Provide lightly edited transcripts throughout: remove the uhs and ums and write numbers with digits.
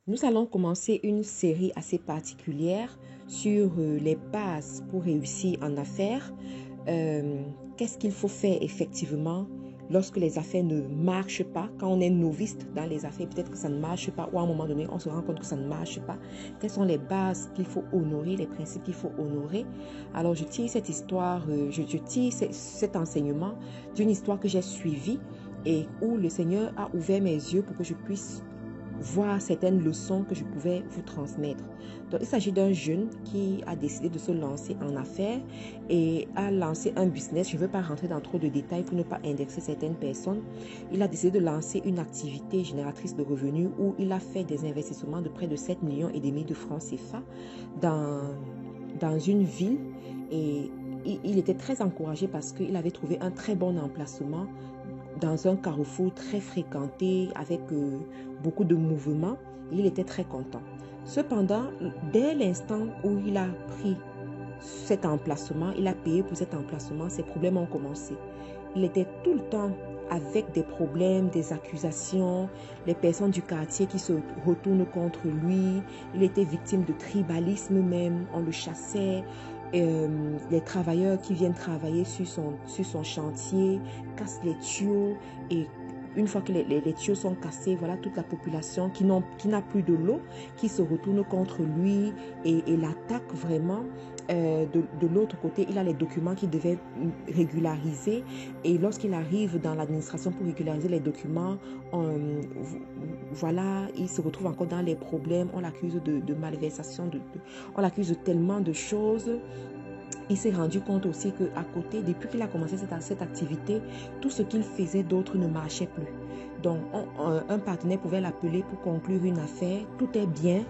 Nous allons commencer une série assez particulière sur les bases pour réussir en affaires. Qu'est-ce qu'il faut faire effectivement lorsque les affaires ne marchent pas? Quand on est novice dans les affaires, peut-être que ça ne marche pas ou à un moment donné, on se rend compte que ça ne marche pas. Quelles sont les bases qu'il faut honorer, les principes qu'il faut honorer? Alors, je tire cette histoire, je tire cet enseignement d'une histoire que j'ai suivie et où le Seigneur a ouvert mes yeux pour que je puisse voir certaines leçons que je pouvais vous transmettre. Donc, il s'agit d'un jeune qui a décidé de se lancer en affaires et a lancé un business. Je ne veux pas rentrer dans trop de détails pour ne pas indexer certaines personnes. Il a décidé de lancer une activité génératrice de revenus où il a fait des investissements de près de 7,5 millions de francs CFA dans une ville et il était très encouragé parce qu'il avait trouvé un très bon emplacement dans un carrefour très fréquenté avec beaucoup de mouvements. Il était très content. Cependant, dès l'instant où il a pris cet emplacement, il a payé pour cet emplacement, ses problèmes ont commencé. Il était tout le temps avec des problèmes, des accusations, les personnes du quartier qui se retournent contre lui. Il était victime de tribalisme même, on le chassait. Les travailleurs qui viennent travailler sur son chantier cassent les tuyaux et une fois que les tuyaux sont cassés, voilà toute la population qui n'a plus de l'eau, qui se retourne contre lui et l'attaque vraiment. De l'autre côté, il a les documents qu'il devait régulariser et lorsqu'il arrive dans l'administration pour régulariser les documents, voilà, il se retrouve encore dans les problèmes, on l'accuse de malversation, on l'accuse de tellement de choses. Il s'est rendu compte aussi qu'à côté, depuis qu'il a commencé cette activité, tout ce qu'il faisait d'autre ne marchait plus. Donc, un partenaire pouvait l'appeler pour conclure une affaire, tout est bien.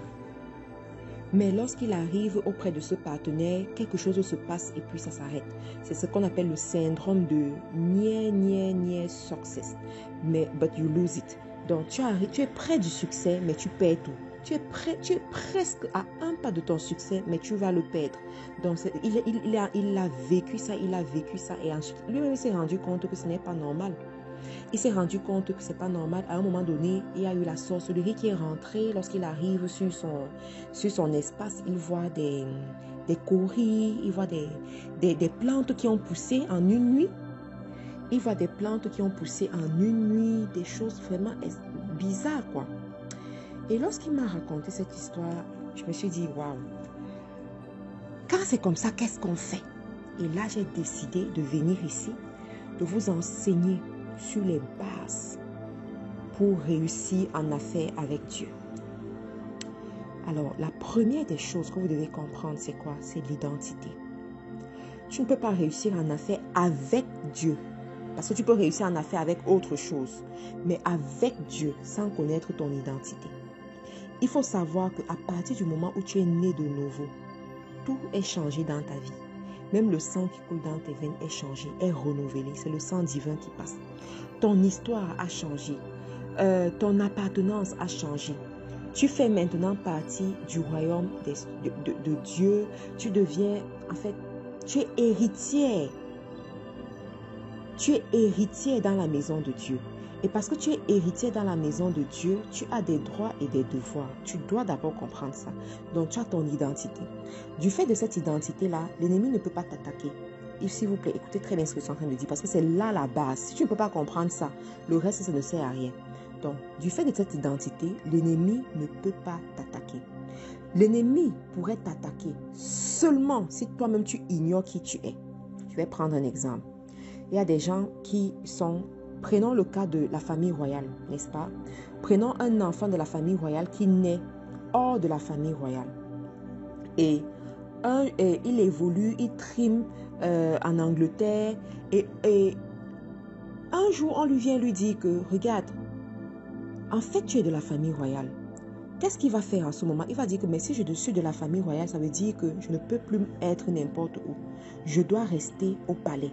Mais lorsqu'il arrive auprès de ce partenaire, quelque chose se passe et puis ça s'arrête. C'est ce qu'on appelle le syndrome de near success. But you lose it. Donc, tu es près du succès, mais tu perds tout. Tu es presque à un pas de ton succès, mais tu vas le perdre. Donc, il a vécu ça et ensuite, lui-même s'est rendu compte que ce n'est pas normal. Il s'est rendu compte que ce n'est pas normal. À un moment donné, il y a eu la sorcellerie qui est rentrée. Lorsqu'il arrive sur son espace, il voit des coris, il voit des plantes qui ont poussé en une nuit. Il voit des plantes qui ont poussé en une nuit, des choses vraiment bizarres, quoi. Et lorsqu'il m'a raconté cette histoire, je me suis dit, waouh, quand c'est comme ça, qu'est-ce qu'on fait? Et là, j'ai décidé de venir ici, de vous enseigner sur les bases pour réussir en affaires avec Dieu. Alors, la première des choses que vous devez comprendre, c'est quoi? C'est l'identité. Tu ne peux pas réussir en affaires avec Dieu. Parce que tu peux réussir en affaires avec autre chose. Mais avec Dieu, sans connaître ton identité. Il faut savoir qu'à partir du moment où tu es né de nouveau, tout est changé dans ta vie. Même le sang qui coule dans tes veines est changé, est renouvelé. C'est le sang divin qui passe. Ton histoire a changé. Ton appartenance a changé. Tu fais maintenant partie du royaume de Dieu. Tu deviens, en fait, tu es héritière. Tu es héritière dans la maison de Dieu. Et parce que tu es héritier dans la maison de Dieu, tu as des droits et des devoirs. Tu dois d'abord comprendre ça. Donc, tu as ton identité. Du fait de cette identité-là, l'ennemi ne peut pas t'attaquer. Et s'il vous plaît, écoutez très bien ce que je suis en train de dire parce que c'est là la base. Si tu ne peux pas comprendre ça, le reste, ça ne sert à rien. Donc, du fait de cette identité, l'ennemi ne peut pas t'attaquer. L'ennemi pourrait t'attaquer seulement si toi-même tu ignores qui tu es. Je vais prendre un exemple. Il y a des gens qui sont... Prenons le cas de la famille royale, n'est-ce pas? Prenons un enfant de la famille royale qui naît hors de la famille royale. Et il évolue, il trime en Angleterre. Et un jour, on lui vient lui dire que, regarde, en fait, tu es de la famille royale. Qu'est-ce qu'il va faire en ce moment? Il va dire que, mais si je suis de la famille royale, ça veut dire que je ne peux plus être n'importe où. Je dois rester au palais.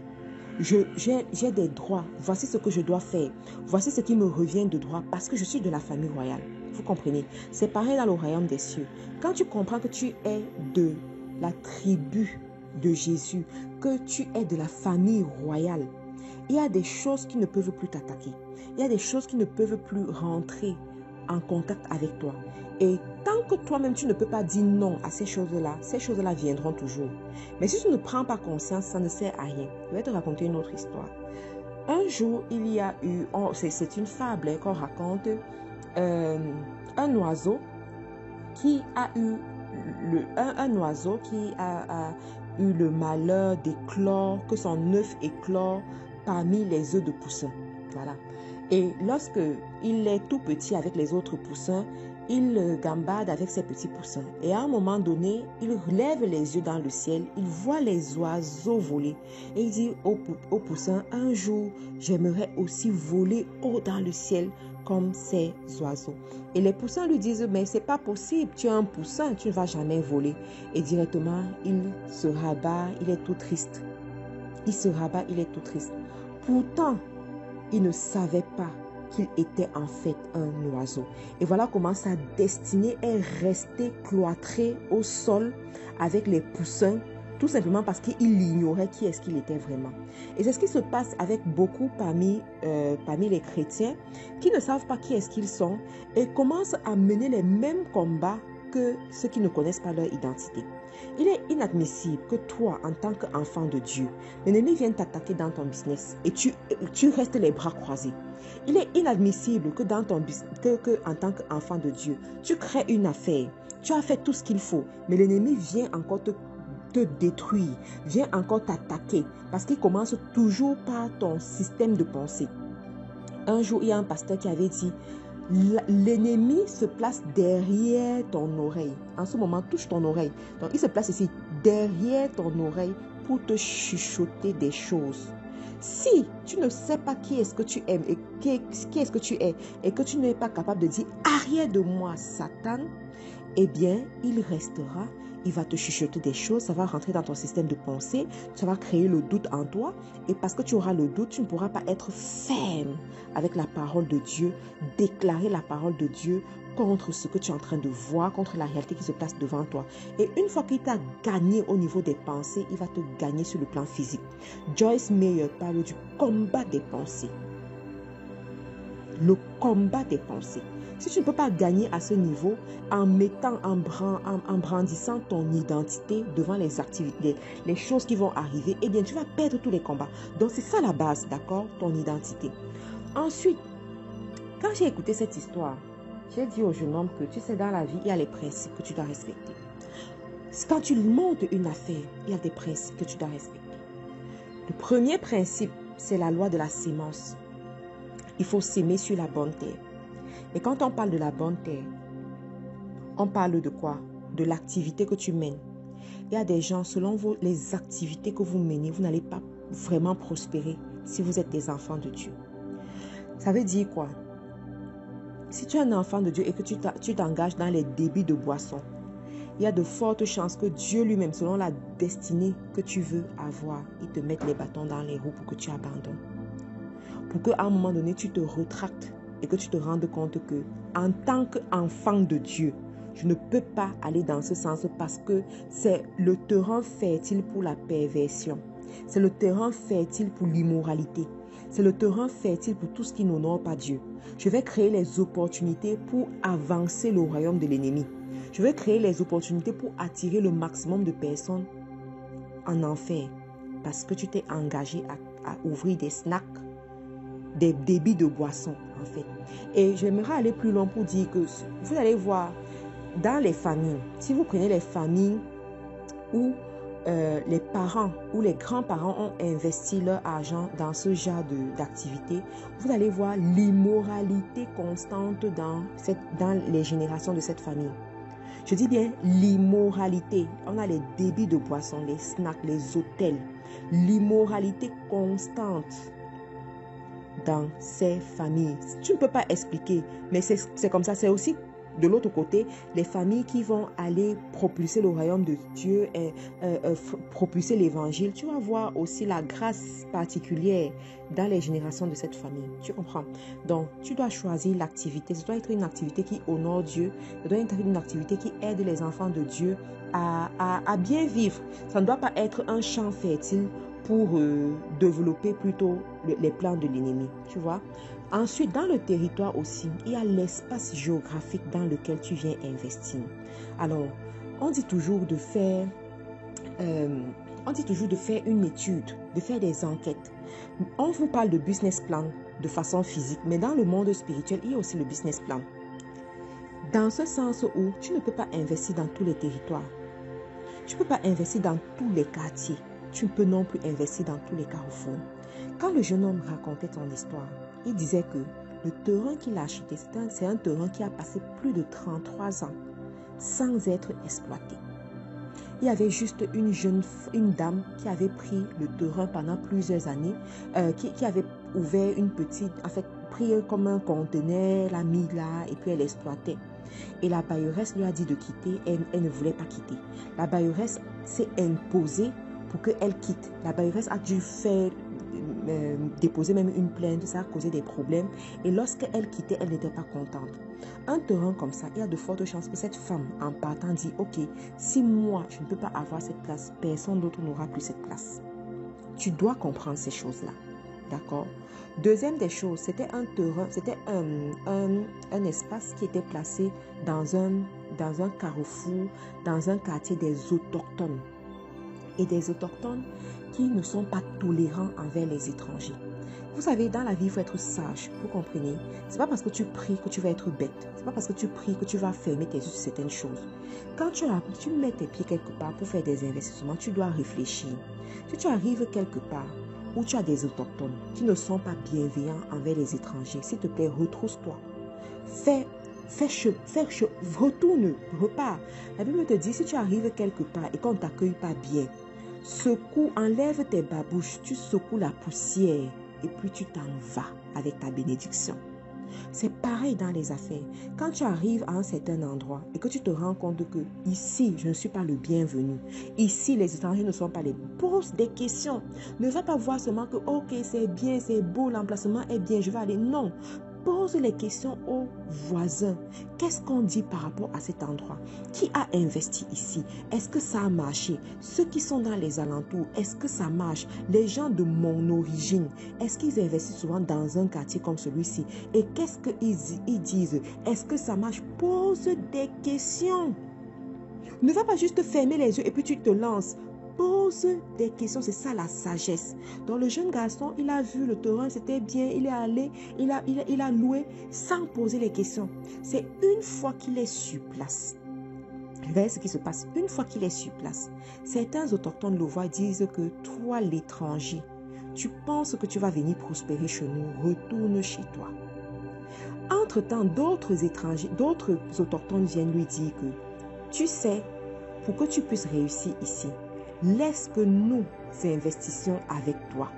J'ai des droits. Voici ce que je dois faire. Voici ce qui me revient de droit parce que je suis de la famille royale. Vous comprenez? C'est pareil dans le royaume des cieux. Quand tu comprends que tu es de la tribu de Jésus, que tu es de la famille royale, il y a des choses qui ne peuvent plus t'attaquer. Il y a des choses qui ne peuvent plus rentrer en contact avec toi. Et tant que toi-même, tu ne peux pas dire non à ces choses-là viendront toujours. Mais si tu ne prends pas conscience, ça ne sert à rien. Je vais te raconter une autre histoire. Un jour, il y a eu, c'est une fable qu'on raconte, un oiseau qui a eu eu le malheur d'éclore, que son œuf éclore parmi les œufs de poussins. Voilà. Et lorsque il est tout petit avec les autres poussins, il gambade avec ses petits poussins. Et à un moment donné, il lève les yeux dans le ciel, il voit les oiseaux voler. Et il dit aux poussins, un jour, j'aimerais aussi voler haut dans le ciel comme ces oiseaux. Et les poussins lui disent, mais c'est pas possible, tu es un poussin, tu ne vas jamais voler. Et directement, il se rabat, il est tout triste. Il se rabat, il est tout triste. Pourtant, il ne savait pas qu'il était en fait un oiseau. Et voilà comment sa destinée est restée cloîtrée au sol avec les poussins, tout simplement parce qu'il ignorait qui est-ce qu'il était vraiment. Et c'est ce qui se passe avec beaucoup parmi les chrétiens qui ne savent pas qui est-ce qu'ils sont et commencent à mener les mêmes combats que ceux qui ne connaissent pas leur identité. Il est inadmissible que toi, en tant qu'enfant de Dieu, l'ennemi vienne t'attaquer dans ton business et tu restes les bras croisés. Il est inadmissible que en tant qu'enfant de Dieu, tu crées une affaire, tu as fait tout ce qu'il faut, mais l'ennemi vient encore te détruire, vient encore t'attaquer parce qu'il commence toujours par ton système de pensée. Un jour, il y a un pasteur qui avait dit, l'ennemi se place derrière ton oreille. En ce moment, touche ton oreille. Donc, il se place ici, derrière ton oreille, pour te chuchoter des choses. Si tu ne sais pas qui est-ce que tu aimes et qui est-ce que tu es, et que tu n'es pas capable de dire « arrière de moi, Satan », eh bien, il restera. Il va te chuchoter des choses, ça va rentrer dans ton système de pensée, ça va créer le doute en toi. Et parce que tu auras le doute, tu ne pourras pas être ferme avec la parole de Dieu, déclarer la parole de Dieu contre ce que tu es en train de voir, contre la réalité qui se place devant toi. Et une fois qu'il t'a gagné au niveau des pensées, il va te gagner sur le plan physique. Joyce Meyer parle du combat des pensées. Le combat des pensées. Si tu ne peux pas gagner à ce niveau en brandissant ton identité devant les activités, les choses qui vont arriver, eh bien, tu vas perdre tous les combats. Donc, c'est ça la base, d'accord? Ton identité. Ensuite, quand j'ai écouté cette histoire, j'ai dit au jeune homme que, tu sais, dans la vie, il y a les principes que tu dois respecter. Quand tu montes une affaire, il y a des principes que tu dois respecter. Le premier principe, c'est la loi de la sémence. Il faut s'aimer sur la bonne terre. Et quand on parle de la bonne terre, on parle de quoi? De l'activité que tu mènes. Il y a des gens, selon les activités que vous menez, vous n'allez pas vraiment prospérer si vous êtes des enfants de Dieu. Ça veut dire quoi? Si tu es un enfant de Dieu et que tu t'engages dans les débits de boissons, il y a de fortes chances que Dieu lui-même, selon la destinée que tu veux avoir, il te mette les bâtons dans les roues pour que tu abandonnes. Pour qu'à un moment donné, tu te retractes et que tu te rendes compte que, en tant qu'enfant de Dieu, je ne peux pas aller dans ce sens parce que c'est le terrain fertile pour la perversion. C'est le terrain fertile pour l'immoralité. C'est le terrain fertile pour tout ce qui n'honore pas Dieu. Je vais créer les opportunités pour avancer le royaume de l'ennemi. Je vais créer les opportunités pour attirer le maximum de personnes en enfer parce que tu t'es engagé à ouvrir des snacks, des débits de boissons en fait. Et j'aimerais aller plus loin pour dire que vous allez voir dans les familles, si vous prenez les familles où les parents ou les grands-parents ont investi leur argent dans ce genre d'activité, vous allez voir l'immoralité constante dans les générations de cette famille. Je dis bien l'immoralité. On a les débits de boissons, les snacks, les hôtels. L'immoralité constante dans ces familles. Tu ne peux pas expliquer, mais c'est comme ça. C'est aussi de l'autre côté, les familles qui vont aller propulser le royaume de Dieu et propulser l'évangile. Tu vas voir aussi la grâce particulière dans les générations de cette famille. Tu comprends? Donc, tu dois choisir l'activité. Ça doit être une activité qui honore Dieu. Ça doit être une activité qui aide les enfants de Dieu à bien vivre. Ça ne doit pas être un champ fertile pour développer plutôt les plans de l'ennemi. Tu vois? Ensuite, dans le territoire aussi, il y a l'espace géographique dans lequel tu viens investir. Alors, on dit toujours de faire, une étude, de faire des enquêtes. On vous parle de business plan de façon physique, mais dans le monde spirituel, il y a aussi le business plan. Dans ce sens où tu ne peux pas investir dans tous les territoires. Tu ne peux pas investir dans tous les quartiers. Tu ne peux non plus investir dans tous les carrefours. Quand le jeune homme racontait son histoire, il disait que le terrain qu'il a acheté, c'est un terrain qui a passé plus de 33 ans sans être exploité. Il y avait juste une dame qui avait pris le terrain pendant plusieurs années, qui avait ouvert pris comme un conteneur, l'a mis là et puis elle exploitait. Et la bailleresse lui a dit de quitter, elle ne voulait pas quitter. La bailleresse s'est imposée pour qu'elle quitte. La bailleresse a dû déposer même une plainte, ça a causé des problèmes. Et lorsqu'elle quittait, elle n'était pas contente. Un terrain comme ça, il y a de fortes chances que cette femme, en partant, dit « Ok, si moi, je ne peux pas avoir cette place, personne d'autre n'aura plus cette place. » Tu dois comprendre ces choses-là. D'accord? Deuxième des choses, c'était un terrain, c'était un espace qui était placé dans un carrefour, dans un quartier des autochtones. Et des autochtones qui ne sont pas tolérants envers les étrangers. Vous savez, dans la vie, il faut être sage, vous comprenez? C'est pas parce que tu pries que tu vas être bête. C'est pas parce que tu pries que tu vas fermer tes yeux sur certaines choses. Quand tu mets tes pieds quelque part pour faire des investissements, tu dois réfléchir. Si tu arrives quelque part où tu as des autochtones qui ne sont pas bienveillants envers les étrangers, s'il te plaît, retrousse-toi. Retourne, repars. La Bible te dit, si tu arrives quelque part et qu'on ne t'accueille pas bien, enlève tes babouches, tu secoues la poussière et puis tu t'en vas avec ta bénédiction. C'est pareil dans les affaires. Quand tu arrives à un certain endroit et que tu te rends compte que ici, je ne suis pas le bienvenu. Ici, les étrangers ne sont pas les... Pose des questions. Ne va pas voir seulement que, ok, c'est bien, c'est beau, l'emplacement est bien, je vais aller. Non. Pose les questions aux voisins. Qu'est-ce qu'on dit par rapport à cet endroit? Qui a investi ici? Est-ce que ça a marché? Ceux qui sont dans les alentours, est-ce que ça marche? Les gens de mon origine, est-ce qu'ils investissent souvent dans un quartier comme celui-ci? Et qu'est-ce qu'ils disent? Est-ce que ça marche? Pose des questions. Ne va pas juste fermer les yeux et puis tu te lances. Pose des questions, c'est ça la sagesse. Donc le jeune garçon, il a vu le terrain, c'était bien, il est allé, il a loué sans poser les questions. C'est une fois qu'il est sur place. Regardez ce qui se passe. Une fois qu'il est sur place, certains autochtones le voient, disent que toi l'étranger, tu penses que tu vas venir prospérer chez nous, retourne chez toi. Entre-temps, d'autres autochtones viennent lui dire que tu sais, pour que tu puisses réussir ici, laisse que nous investissions avec toi.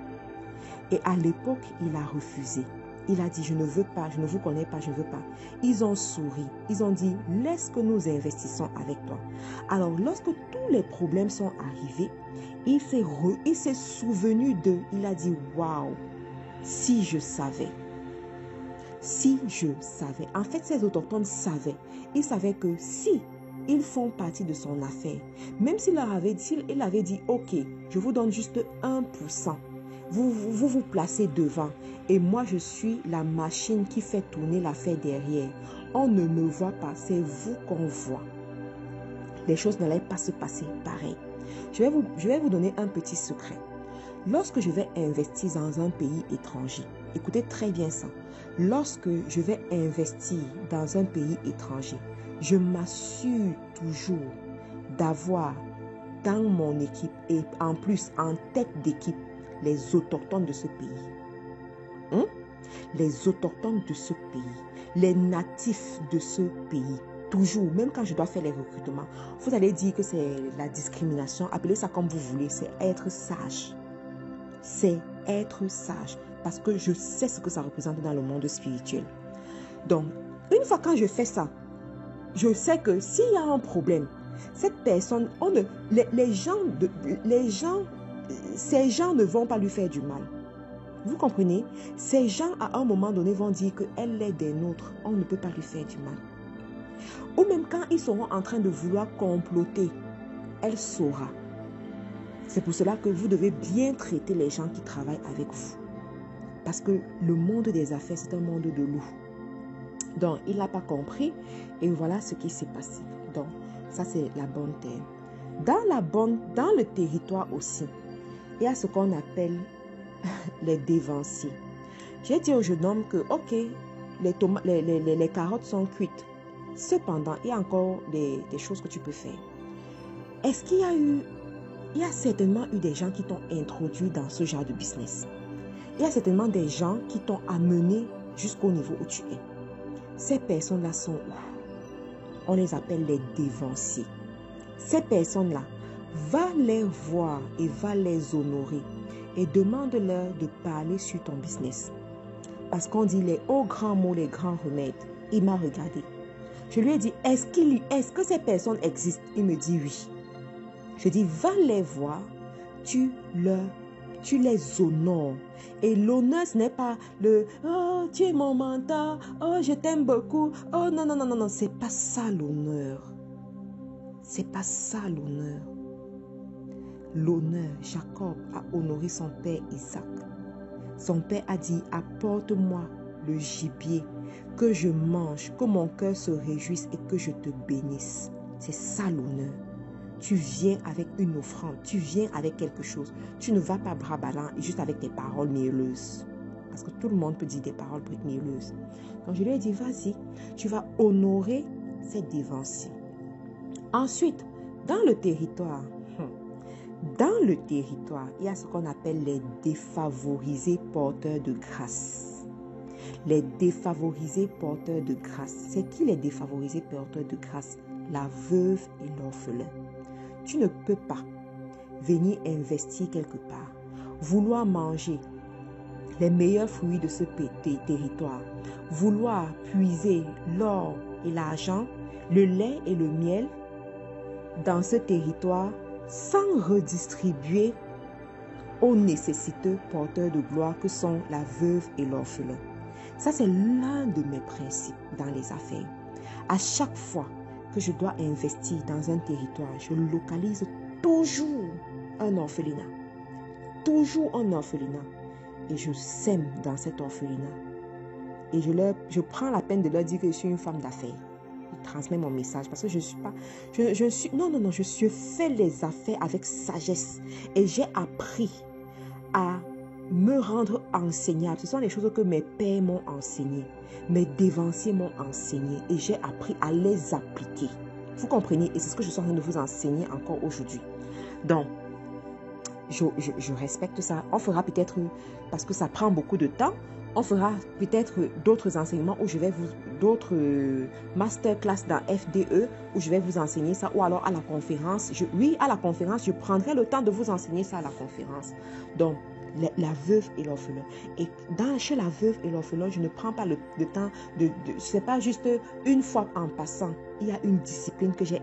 Et à l'époque, il a refusé. Il a dit, je ne veux pas, je ne vous connais pas, je ne veux pas. Ils ont souri. Ils ont dit, laisse que nous investissons avec toi. Alors, lorsque tous les problèmes sont arrivés, il s'est souvenu d'eux. Il a dit, waouh, si je savais. Si je savais. En fait, ces autochtones savaient. Ils savaient que si ils font partie de son affaire. Même s'il avait dit, ok, je vous donne juste 1%. Vous placez devant. Et moi, je suis la machine qui fait tourner l'affaire derrière. On ne me voit pas, c'est vous qu'on voit. Les choses n'allaient pas se passer pareil. Je vais vous donner un petit secret. Lorsque je vais investir dans un pays étranger, écoutez très bien ça. Lorsque je vais investir dans un pays étranger, je m'assure toujours d'avoir dans mon équipe et en plus en tête d'équipe les autochtones de ce pays. Les autochtones de ce pays, les natifs de ce pays. Toujours, même quand je dois faire les recrutements, vous allez dire que c'est la discrimination, appelez ça comme vous voulez, c'est être sage. C'est être sage parce que je sais ce que ça représente dans le monde spirituel. Donc, une fois quand je fais ça, je sais que s'il y a un problème, cette personne, ces gens ne vont pas lui faire du mal. Vous comprenez? Ces gens, à un moment donné, vont dire qu'elle est des nôtres. On ne peut pas lui faire du mal. Ou même quand ils seront en train de vouloir comploter, elle saura. C'est pour cela que vous devez bien traiter les gens qui travaillent avec vous. Parce que le monde des affaires, c'est un monde de loups. Donc, il n'a pas compris et voilà ce qui s'est passé. Donc, ça, c'est la bonne terre. Dans le territoire aussi, il y a ce qu'on appelle les dévanciers. J'ai dit au jeune homme que, ok, les carottes sont cuites. Cependant, il y a encore des choses que tu peux faire. Est-ce qu'il y a eu... Il y a certainement eu des gens qui t'ont introduit dans ce genre de business. Il y a certainement des gens qui t'ont amené jusqu'au niveau où tu es. Ces personnes-là sont où? On les appelle les dévanciers. Ces personnes-là, va les voir et va les honorer et demande-leur de parler sur ton business. Parce qu'on dit les hauts grands mots, les grands remèdes. Il m'a regardé. Je lui ai dit, est-ce que ces personnes existent? Il me dit oui. Je dis, va les voir, tu les honores. Et l'honneur, ce n'est pas le « Oh, tu es mon mentor, oh, je t'aime beaucoup, oh, non, non, non, non, non, c'est pas ça l'honneur. C'est pas ça l'honneur. L'honneur, Jacob a honoré son père Isaac. Son père a dit, apporte-moi le gibier, que je mange, que mon cœur se réjouisse et que je te bénisse. C'est ça l'honneur. Tu viens avec une offrande, tu viens avec quelque chose. Tu ne vas pas bras ballants et juste avec des paroles mielleuses. Parce que tout le monde peut dire des paroles mielleuses. Donc je lui ai dit, vas-y, tu vas honorer cette dévanciers. Ensuite, dans le territoire, il y a ce qu'on appelle les défavorisés porteurs de grâce. Les défavorisés porteurs de grâce. C'est qui les défavorisés porteurs de grâce? La veuve et l'orphelin. Tu ne peux pas venir investir quelque part, vouloir manger les meilleurs fruits de ce territoire, vouloir puiser l'or et l'argent, le lait et le miel dans ce territoire sans redistribuer aux nécessiteux porteurs de gloire que sont la veuve et l'orphelin. Ça, c'est l'un de mes principes dans les affaires. À chaque fois que je dois investir dans un territoire, je localise toujours un orphelinat. Toujours un orphelinat. Et je sème dans cet orphelinat. Et je prends la peine de leur dire que je suis une femme d'affaires. Je transmets mon message parce que je suis pas... Non, je fais les affaires avec sagesse. Et j'ai appris à me rendre enseignable. Ce sont les choses que mes pères m'ont enseignées. Mes dévanciers m'ont enseigné et j'ai appris à les appliquer. Vous comprenez? Et c'est ce que je suis en train de vous enseigner encore aujourd'hui. Donc, je respecte ça. On fera peut-être, parce que ça prend beaucoup de temps, on fera peut-être d'autres enseignements où je vais d'autres masterclass dans FDE où je vais vous enseigner ça, ou alors à la conférence. À la conférence, je prendrai le temps de vous enseigner ça à la conférence. Donc, la veuve et l'orphelin. Et chez la veuve et l'orphelin, je ne prends pas le temps c'est pas juste une fois en passant. Il y a une discipline que j'ai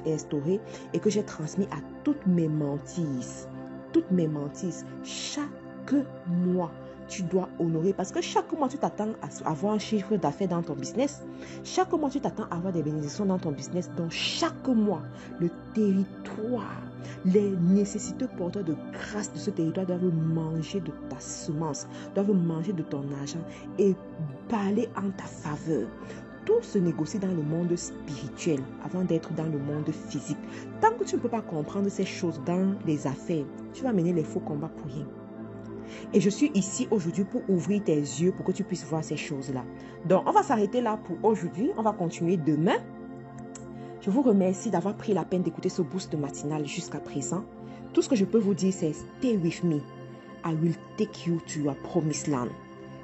instaurée et que j'ai transmise à toutes mes mentisses. Toutes mes mentisses. Chaque mois, tu dois honorer. Parce que chaque mois, tu t'attends à avoir un chiffre d'affaires dans ton business. Chaque mois, tu t'attends à avoir des bénédictions dans ton business. Donc, chaque mois, le territoire, les nécessiteux porteurs de grâce de ce territoire doivent manger de ta semence, doivent manger de ton argent et parler en ta faveur. Tout se négocie dans le monde spirituel avant d'être dans le monde physique. Tant que tu ne peux pas comprendre ces choses dans les affaires, tu vas mener les faux combats pour rien. Et je suis ici aujourd'hui pour ouvrir tes yeux pour que tu puisses voir ces choses-là. Donc, on va s'arrêter là pour aujourd'hui. On va continuer demain. Je vous remercie d'avoir pris la peine d'écouter ce boost matinal jusqu'à présent. Tout ce que je peux vous dire, c'est stay with me. I will take you to your promised land.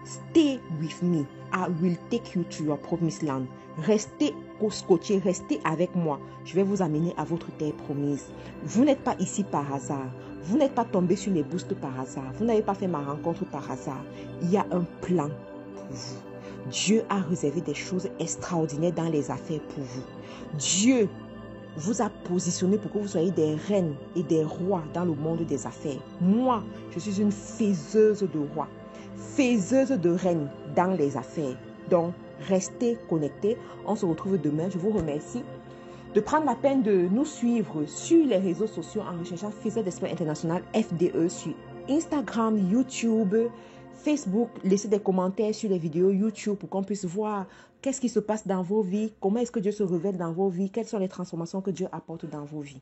Stay with me. I will take you to your promised land. Restez scotché, restez avec moi. Je vais vous amener à votre terre promise. Vous n'êtes pas ici par hasard. Vous n'êtes pas tombé sur les boosts par hasard. Vous n'avez pas fait ma rencontre par hasard. Il y a un plan pour vous. Dieu a réservé des choses extraordinaires dans les affaires pour vous. Dieu vous a positionné pour que vous soyez des reines et des rois dans le monde des affaires. Moi, je suis une faiseuse de rois, faiseuse de reines dans les affaires. Donc, restez connectés. On se retrouve demain. Je vous remercie de prendre la peine de nous suivre sur les réseaux sociaux en recherchant Faiseur d'Espoir International FDE sur Instagram, YouTube, Facebook, laissez des commentaires sur les vidéos YouTube pour qu'on puisse voir qu'est-ce qui se passe dans vos vies, comment est-ce que Dieu se révèle dans vos vies, quelles sont les transformations que Dieu apporte dans vos vies.